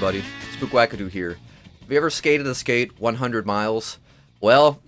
everybody? Spookwackadoo here. Have you ever skated a skate 100 miles? Well,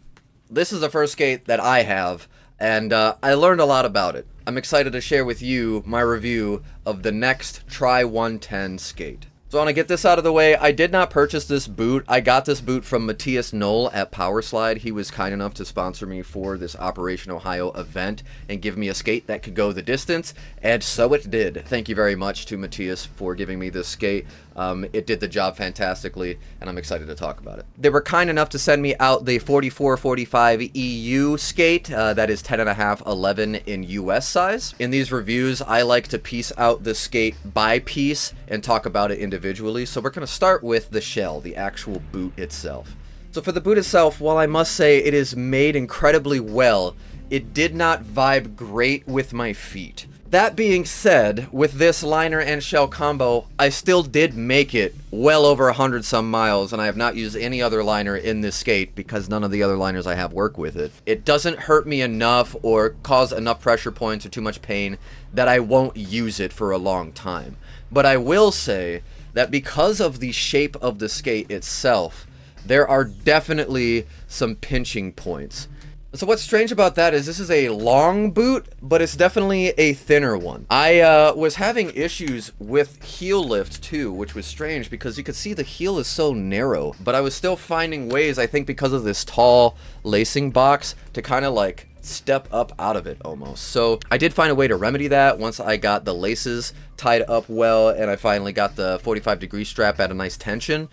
this is the first skate that I have, and I learned a lot about it. I'm excited to share with you my review of the Next Tri 110 skate. So I want to get this out of the way. I did not purchase this boot. I got this boot from Mantia at Powerslide. He was kind enough to sponsor me for this Operation Ohio event and give me a skate that could go the distance, and so it did. Thank you very much to Matthias for giving me this skate. It did the job fantastically, and I'm excited to talk about it. They were kind enough to send me out the 44-45 EU skate, that is 10.5/11 in US size. In these reviews, I like to piece out the skate by piece and talk about it individually. So we're going to start with the shell, the actual boot itself. So for the boot itself, while I must say it is made incredibly well, it did not vibe great with my feet. That being said, with this liner and shell combo, I still did make it well over 100 some miles, and I have not used any other liner in this skate because none of the other liners I have work with it. It doesn't hurt me enough or cause enough pressure points or too much pain that I won't use it for a long time. But I will say that because of the shape of the skate itself, there are definitely some pinching points. So what's strange about that is this is a long boot, but it's definitely a thinner one. I was having issues with heel lift too, which was strange because you could see the heel is so narrow, but I was still finding ways, I think because of this tall lacing box, to kind of like step up out of it almost. So I did find a way to remedy that once I got the laces tied up well and I finally got the 45-degree strap at a nice tension.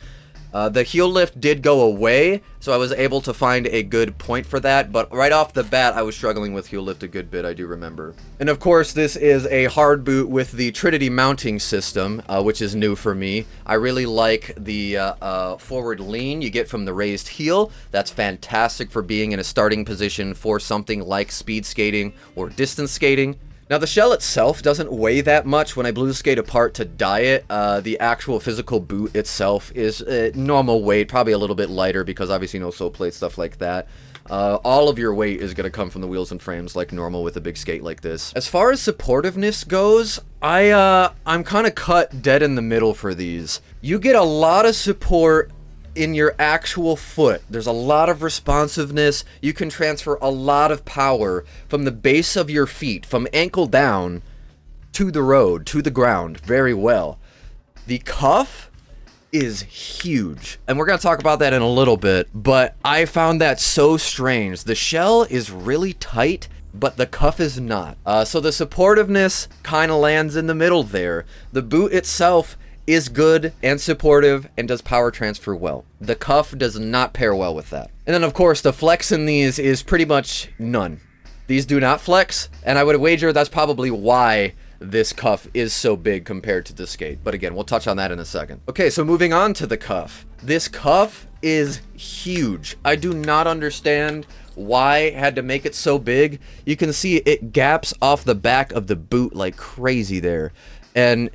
The heel lift did go away, so I was able to find a good point for that, but right off the bat, I was struggling with heel lift a good bit, I do remember. And of course, this is a hard boot with the Trinity mounting system, which is new for me. I really like the forward lean you get from the raised heel. That's fantastic for being in a starting position for something like speed skating or distance skating. Now, the shell itself doesn't weigh that much. When I blew the skate apart to dye it, the actual physical boot itself is normal weight, probably a little bit lighter because obviously no sole plate, stuff like that. All of your weight is going to come from the wheels and frames like normal with a big skate like this. As far as supportiveness goes, I'm kind of cut dead in the middle for these. You get a lot of support in your actual foot. There's a lot of responsiveness. You can transfer a lot of power from the base of your feet, from ankle down to the road, to the ground, very well. The cuff is huge, and we're going to talk about that in a little bit, but I found that so strange. The shell is really tight, but the cuff is not. So the supportiveness kind of lands in the middle there. The boot itself is good and supportive and does power transfer well. The cuff does not pair well with that. And then of course the flex in these is pretty much none. These do not flex, and I would wager that's probably why this cuff is so big compared to the skate. But again, we'll touch on that in a second. Okay, so moving on to the cuff. This cuff is huge. I do not understand why I had to make it so big. You can see it gaps off the back of the boot like crazy there. And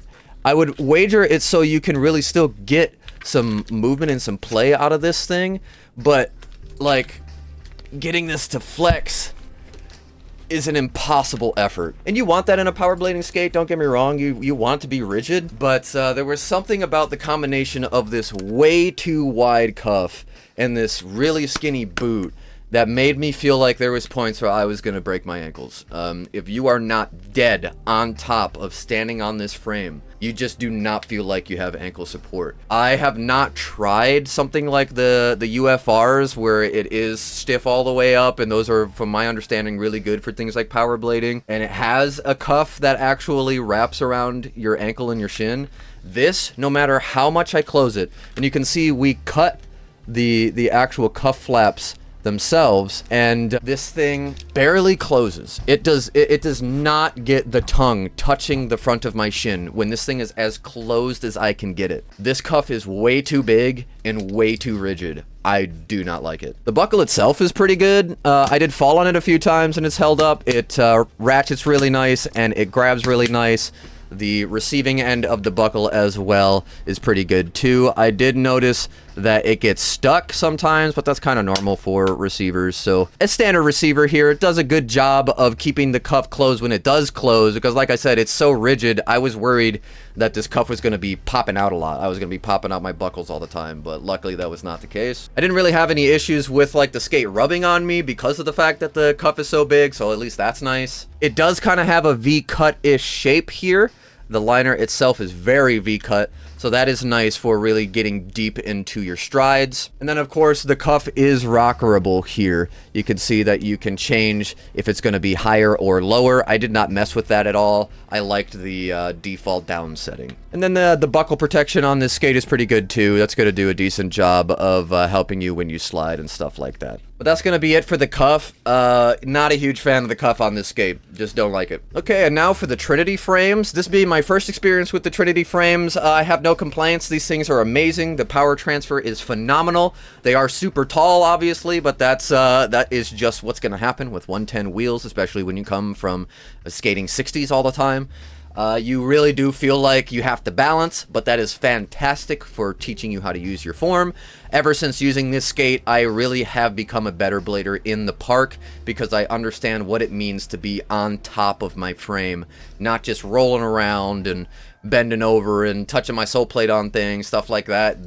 I would wager it's so you can really still get some movement and some play out of this thing, but like getting this to flex is an impossible effort. And you want that in a power blading skate, don't get me wrong, you want it to be rigid, but there was something about the combination of this way too wide cuff and this really skinny boot that made me feel like there was points where I was going to break my ankles. If you are not dead on top of standing on this frame, you just do not feel like you have ankle support. I have not tried something like the UFRs where it is stiff all the way up, and those are, from my understanding, really good for things like power blading, and it has a cuff that actually wraps around your ankle and your shin. This, no matter how much I close it, and you can see we cut the actual cuff flaps themselves, and this thing barely closes. It does not get the tongue touching the front of my shin when this thing is as closed as I can get it. This cuff is way too big and way too rigid. I do not like it. The buckle itself is pretty good. I did fall on it a few times and it's held up. It ratchets really nice and it grabs really nice. The receiving end of the buckle as well is pretty good too. I did notice that it gets stuck sometimes, but that's kind of normal for receivers. So a standard receiver here, it does a good job of keeping the cuff closed when it does close, because like I said, it's so rigid. I was worried that this cuff was going to be popping out a lot. I was going to be popping out my buckles all the time, but luckily that was not the case. I didn't really have any issues with like the skate rubbing on me because of the fact that the cuff is so big, so at least that's nice. It does kind of have a V-cut-ish shape here. The liner itself is very V-cut, so that is nice for really getting deep into your strides. And then of course the cuff is rockerable here. You can see that you can change if it's going to be higher or lower. I did not mess with that at all. I liked the default down setting. And then the buckle protection on this skate is pretty good too. That's going to do a decent job of helping you when you slide and stuff like that. But that's going to be it for the cuff. Not a huge fan of the cuff on this skate. Just don't like it. Okay, and now for the Trinity frames. This being my first experience with the Trinity frames, I have no complaints. These things are amazing. The power transfer is phenomenal. They are super tall, obviously, but that is just what's going to happen with 110 wheels, especially when you come from skating 60s all the time. You really do feel like you have to balance, but that is fantastic for teaching you how to use your form. Ever since using this skate, I really have become a better blader in the park because I understand what it means to be on top of my frame, not just rolling around and bending over and touching my sole plate on things, stuff like that.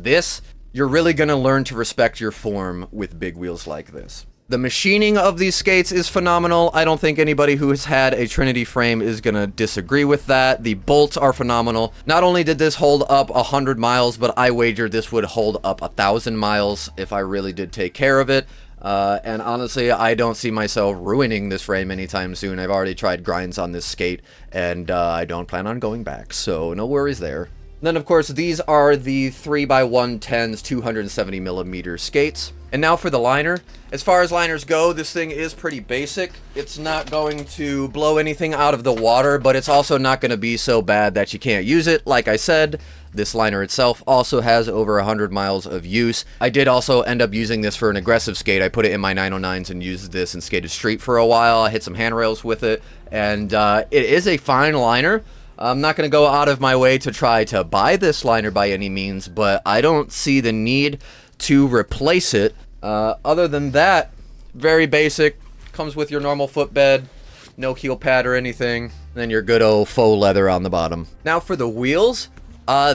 You're really going to learn to respect your form with big wheels like this. The machining of these skates is phenomenal. I don't think anybody who has had a Trinity frame is going to disagree with that. The bolts are phenomenal. Not only did this hold up 100 miles, but I wager this would hold up 1,000 miles if I really did take care of it. And honestly, I don't see myself ruining this frame anytime soon. I've already tried grinds on this skate, and I don't plan on going back, so no worries there. Then, of course, these are the 3x110s 270 millimeter skates. And now for the liner. As far as liners go, this thing is pretty basic. It's not going to blow anything out of the water, but it's also not going to be so bad that you can't use it. Like I said, this liner itself also has over 100 miles of use. I did also end up using this for an aggressive skate. I put it in my 909s and used this and skated street for a while. I hit some handrails with it, and it is a fine liner. I'm not going to go out of my way to try to buy this liner by any means, but I don't see the need to replace it. Other than that, very basic. Comes with your normal footbed, no heel pad or anything, and then your good old faux leather on the bottom. Now for the wheels.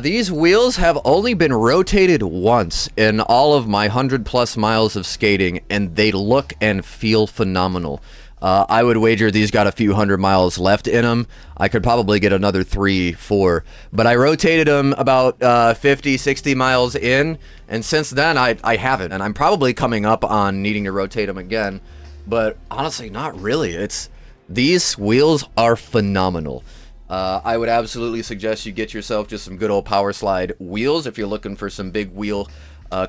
These wheels have only been rotated once in all of my 100+ miles of skating, and they look and feel phenomenal. I would wager these got a few 100 miles left in them. I could probably get another 3, 4. But I rotated them about 50, 60 miles in. And since then, I haven't. And I'm probably coming up on needing to rotate them again. But honestly, not really. These wheels are phenomenal. I would absolutely suggest you get yourself just some good old Powerslide wheels if you're looking for some big wheel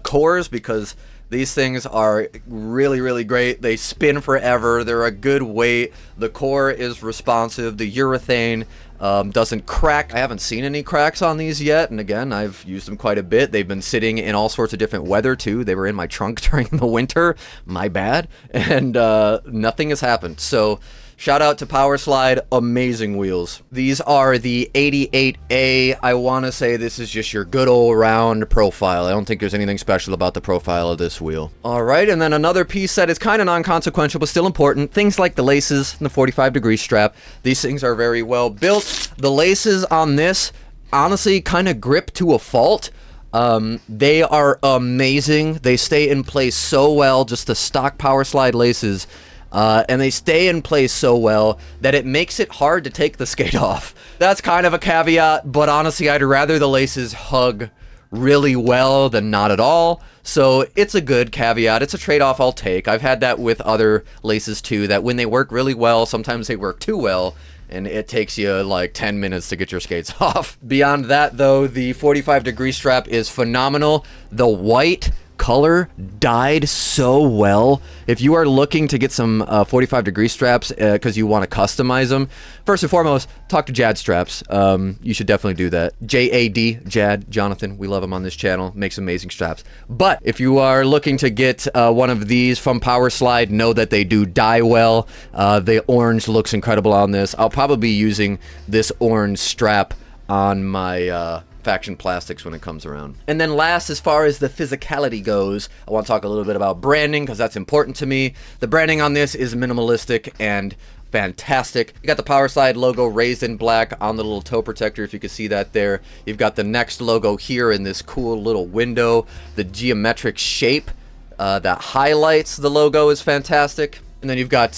cores, because these things are really, really great. They spin forever. They're a good weight. The core is responsive. The urethane doesn't crack. I haven't seen any cracks on these yet. And again, I've used them quite a bit. They've been sitting in all sorts of different weather too. They were in my trunk during the winter. My bad. And nothing has happened. So shout out to Powerslide, amazing wheels. These are the 88A. I want to say this is just your good old round profile. I don't think there's anything special about the profile of this wheel. All right, and then another piece that is kind of non-consequential but still important, things like the laces and the 45-degree strap. These things are very well built. The laces on this, honestly, kind of grip to a fault. They are amazing. They stay in place so well, just the stock Powerslide laces. And they stay in place so well that it makes it hard to take the skate off. That's kind of a caveat, but honestly, I'd rather the laces hug really well than not at all. So it's a good caveat. It's a trade-off I'll take. I've had that with other laces too, that when they work really well, sometimes they work too well, and it takes you like 10 minutes to get your skates off. Beyond that though, the 45-degree strap is phenomenal. The white color dyed so well. If you are looking to get some 45-degree straps because you want to customize them, first and foremost, talk to JAD straps. You should definitely do that. JAD, JAD, Jonathan, we love him on this channel, makes amazing straps. But if you are looking to get one of these from Powerslide, know that they do dye well. The orange looks incredible on this. I'll probably be using this orange strap on my Faction Plastics when it comes around. And then last, as far as the physicality goes, I want to talk a little bit about branding because that's important to me. The branding on this is minimalistic and fantastic. You got the Powerslide logo raised in black on the little toe protector, if you can see that there. You've got the Next logo here in this cool little window. The geometric shape that highlights the logo is fantastic. And then you've got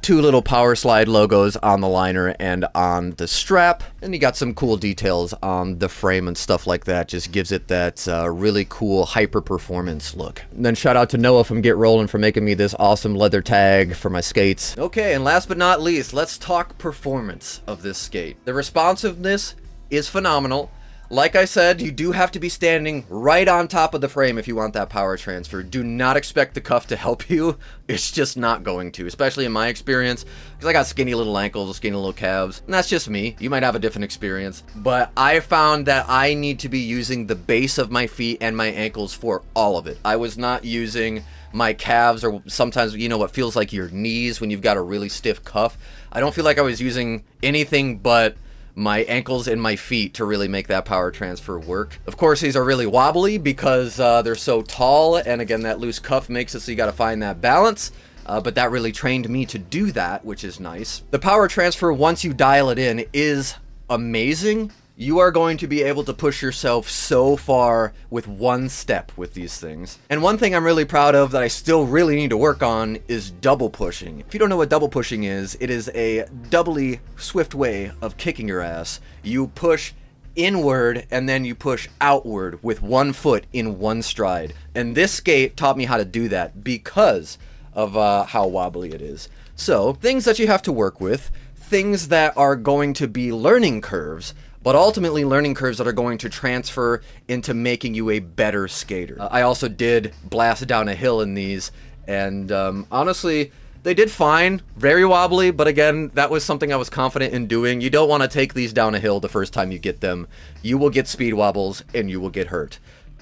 two little Powerslide logos on the liner and on the strap. And you got some cool details on the frame and stuff like that. Just gives it that really cool hyper-performance look. And then shout out to Noah from Get Rollin' for making me this awesome leather tag for my skates. Okay, and last but not least, let's talk performance of this skate. The responsiveness is phenomenal. Like I said, you do have to be standing right on top of the frame if you want that power transfer. Do not expect the cuff to help you. It's just not going to, especially in my experience, because I got skinny little ankles, skinny little calves, and that's just me. You might have a different experience, but I found that I need to be using the base of my feet and my ankles for all of it. I was not using my calves or sometimes, you know, what feels like your knees when you've got a really stiff cuff. I don't feel like I was using anything but my ankles and my feet to really make that power transfer work. Of course, these are really wobbly because they're so tall, and again, that loose cuff makes it so you got to find that balance. But that really trained me to do that, which is nice. The power transfer, once you dial it in, is amazing. You are going to be able to push yourself so far with one step with these things. And one thing I'm really proud of that I still really need to work on is double pushing. If you don't know what double pushing is, it is a doubly swift way of kicking your ass. You push inward and then you push outward with one foot in one stride. And this skate taught me how to do that because of how wobbly it is. So, things that you have to work with, things that are going to be learning curves, but ultimately learning curves that are going to transfer into making you a better skater. I also did blast down a hill in these, and honestly, they did fine. Very wobbly, but again, that was something I was confident in doing. You don't want to take these down a hill the first time you get them. You will get speed wobbles, and you will get hurt.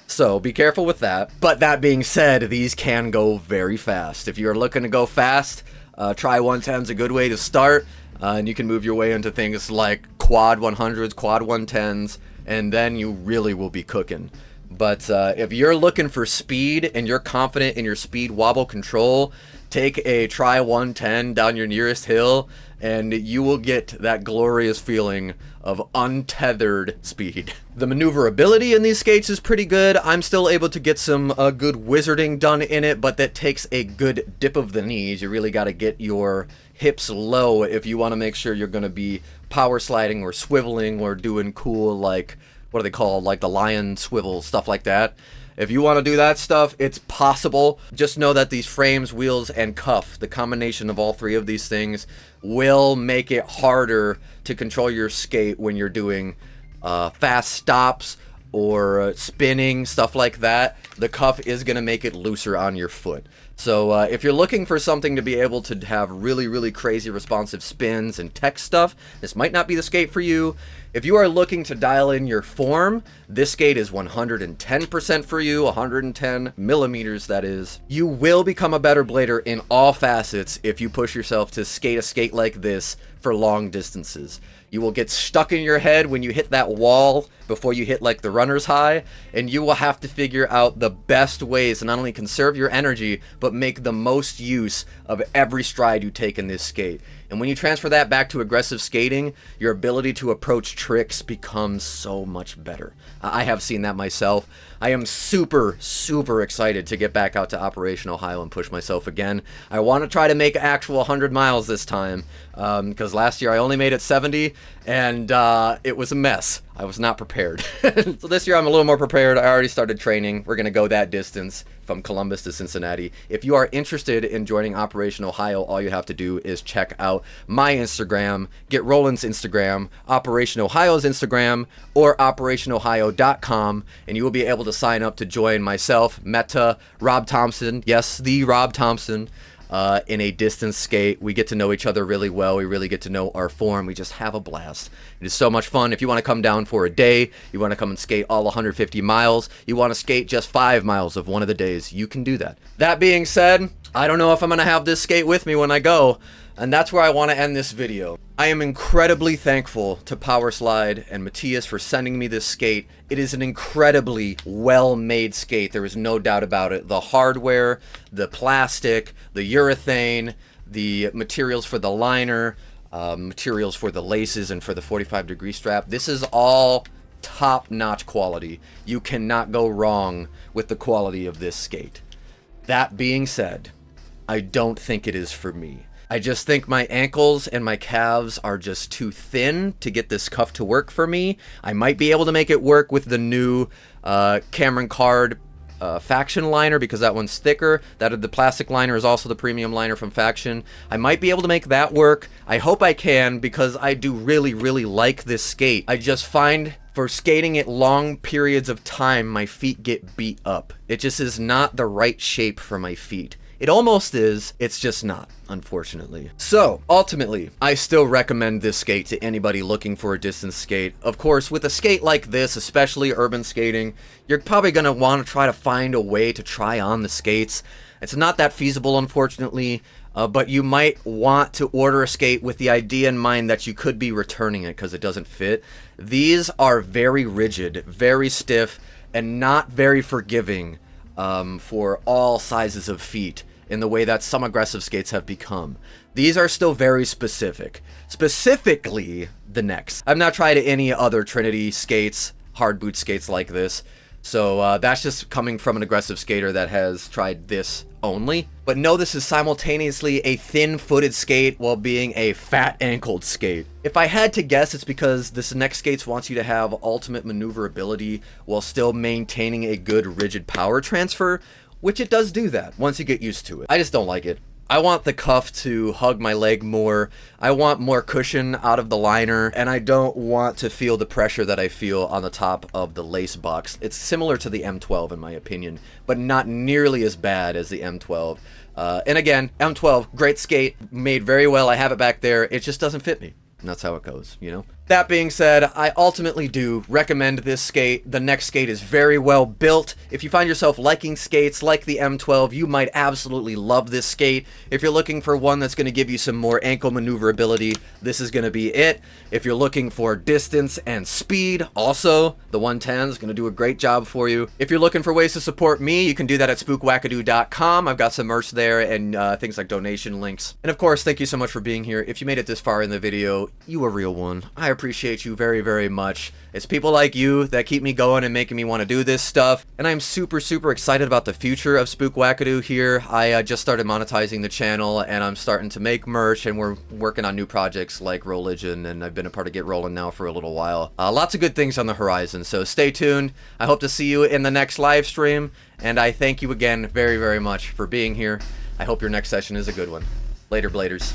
So be careful with that. But that being said, these can go very fast. If you're looking to go fast, Tri 110 is a good way to start. And you can move your way into things like quad 100s, quad 110s, and then you really will be cooking. But if you're looking for speed and you're confident in your speed wobble control, take a Tri 110 down your nearest hill and you will get that glorious feeling of untethered speed. The maneuverability in these skates is pretty good. I'm still able to get some good wizarding done in it, but that takes a good dip of the knees. You really got to get your hips low if you want to make sure you're going to be power sliding or swiveling or doing cool, like, what are they called, like the lion swivel, stuff like that. If you want to do that stuff, it's possible. Just know that these frames, wheels, and cuff, the combination of all three of these things, will make it harder to control your skate when you're doing fast stops or spinning, stuff like that. The cuff is going to make it looser on your foot. So if you're looking for something to be able to have really, really crazy responsive spins and tech stuff, this might not be the skate for you. If you are looking to dial in your form, this skate is 110% for you, 110 millimeters that is. You will become a better blader in all facets if you push yourself to skate a skate like this for long distances. You will get stuck in your head when you hit that wall before you hit like the runner's high, and you will have to figure out the best ways to not only conserve your energy, but make the most use of every stride you take in this skate. And when you transfer that back to aggressive skating, your ability to approach tricks becomes so much better. I have seen that myself. I am super, super excited to get back out to Operation Ohio and push myself again. I want to try to make actual 100 miles this time, because last year I only made it 70, and it was a mess. I was not prepared. So this year I'm a little more prepared. I already started training. We're going to go that distance from Columbus to Cincinnati. If you are interested in joining Operation Ohio, all you have to do is check out my Instagram, Get Rollin's Instagram, Operation Ohio's Instagram, or OperationOhio.com, and you will be able to sign up to join myself, Meta, Rob Thompson, yes, the Rob Thompson, in a distance skate. We get to know each other really well. We really get to know our form. We just have a blast. It is so much fun. If you want to come down for a day, you want to come and skate all 150 miles, you want to skate just 5 miles of one of the days, you can do that. That being said, I don't know if I'm going to have this skate with me when I go. And that's where I want to end this video. I am incredibly thankful to Powerslide and Matthias for sending me this skate. It is an incredibly well-made skate. There is no doubt about it. The hardware, the plastic, the urethane, the materials for the liner, materials for the laces and for the 45-degree strap. This is all top-notch quality. You cannot go wrong with the quality of this skate. That being said, I don't think it is for me. I just think my ankles and my calves are just too thin to get this cuff to work for me. I might be able to make it work with the new Cameron Card Faction liner because that one's thicker. The plastic liner is also the premium liner from Faction. I might be able to make that work. I hope I can because I do really, really like this skate. I just find for skating it long periods of time, my feet get beat up. It just is not the right shape for my feet. It almost is, it's just not, unfortunately. So, ultimately, I still recommend this skate to anybody looking for a distance skate. Of course, with a skate like this, especially urban skating, you're probably gonna wanna try to find a way to try on the skates. It's not that feasible, unfortunately, but you might want to order a skate with the idea in mind that you could be returning it because it doesn't fit. These are very rigid, very stiff, and not very forgiving for all sizes of feet, in the way that some aggressive skates have become. These are still very specific. Specifically, the Next. I've not tried any other Trinity skates, hard boot skates like this, so that's just coming from an aggressive skater that has tried this only. But no, this is simultaneously a thin-footed skate while being a fat-ankled skate. If I had to guess, it's because this Next skates wants you to have ultimate maneuverability while still maintaining a good rigid power transfer, which it does do that once you get used to it. I just don't like it. I want the cuff to hug my leg more. I want more cushion out of the liner, and I don't want to feel the pressure that I feel on the top of the lace box. It's similar to the M12 in my opinion, but not nearly as bad as the M12. And again, M12, great skate, made very well. I have it back there. It just doesn't fit me. And that's how it goes, you know? That being said, I ultimately do recommend this skate. The Next skate is very well built. If you find yourself liking skates like the M12, you might absolutely love this skate. If you're looking for one that's going to give you some more ankle maneuverability, this is going to be it. If you're looking for distance and speed, also, the 110 is going to do a great job for you. If you're looking for ways to support me, you can do that at spookwackadoo.com. I've got some merch there and things like donation links. And of course, thank you so much for being here. If you made it this far in the video, you a real one. I appreciate you very, very much. It's people like you that keep me going and making me want to do this stuff. And I'm super, super excited about the future of Spook Wackadoo here. I just started monetizing the channel and I'm starting to make merch and we're working on new projects like Religion, and I've been a part of Get Rolling now for a little while. Lots of good things on the horizon, so stay tuned. I hope to see you in the next live stream, and I thank you again very, very much for being here. I hope your next session is a good one. Later, Bladers.